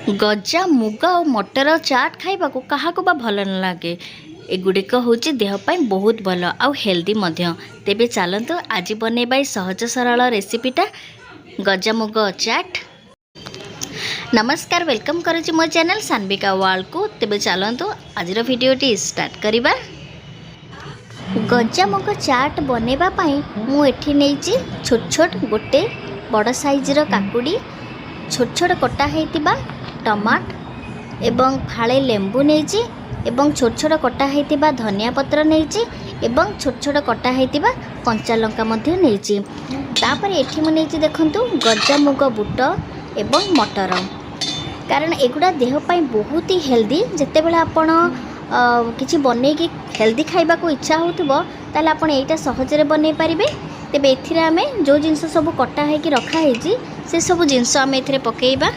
गजा मुग और मटर चाट खाइबा को कहा को बा भल न लगे। एगुड़िक हूँ देहपाई बहुत भल आउ हेल्दी मध्य। तेबे चलतु आज बनैबा सहज सरल रेसिपीटा गजामुग चाट। नमस्कार, वेलकम करुच्ची मो चैनल सान्विका वर्ल्ड को। तेबे चलतु आज वीडियोटी स्टार्ट करिबा। गजामुग चाट बनैबा पाई मु एठी नेइची छोट छोट गोटे बड़ साइजर काकुड़ी, छोट छोट कटा हेतिबा टमाट एवं फाळे लेंबू नेइची एवं छोट छोट कटा हेतिबा धनिया पत्र नेइची एवं छोट छोट कटा हेतिबा कंचा लंका मध्य नेइची। तापर एठी मु नेइची देखंतु गजामुग बुट एवं मटर, कारण एगुड़ा देह पाई बहुत ही हेल्दी। जेते बेला आपण किछि बनै कि हेल्दी खाइबा को इच्छा होतबो ताले आपण एटा सहजरे बनै परिबे। तेबे एथिरे आमे जो जिंस सब कटा है कि रखा हेजी से सब जिंस आमे एथिरे पकेइबा।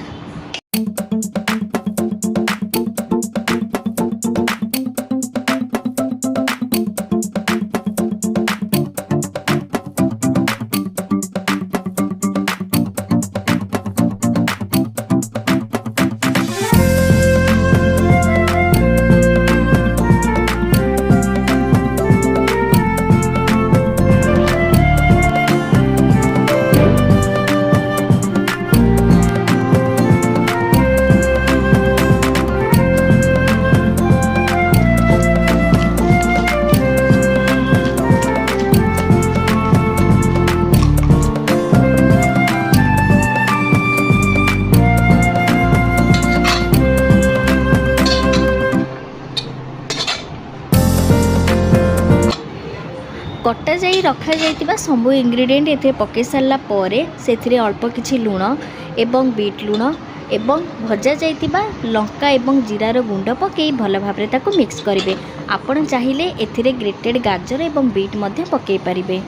कटा जाई रखा जाइतिबा सब इंग्रेडिएंट एथे पके सारला परे सेथिरे अल्प किछि लूण एवं बीट लूण एवं भजा जाइतिबा लंका एवं जीरार गुंड पके भल भाबरे ताको मिक्स करिवे। आपण चाहिले एथिरे ग्रेटेड गाजर एवं बीट मध्ये पके पारिबे।